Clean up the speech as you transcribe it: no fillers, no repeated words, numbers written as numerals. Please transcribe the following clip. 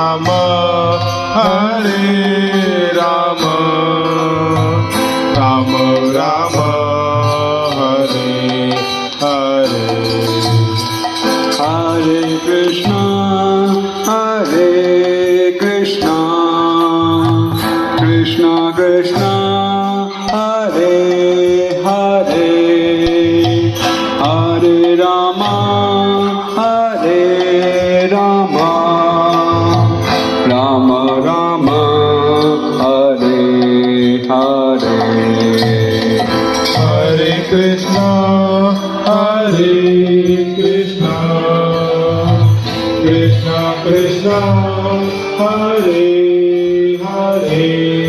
Ram Hare Ram Ram Ram Hare Hare Hare Krishna Krishna Krishna Hare Hare Hare Rama Ram Ram Hare Hare Hare Krishna Krishna Krishna Hare Hare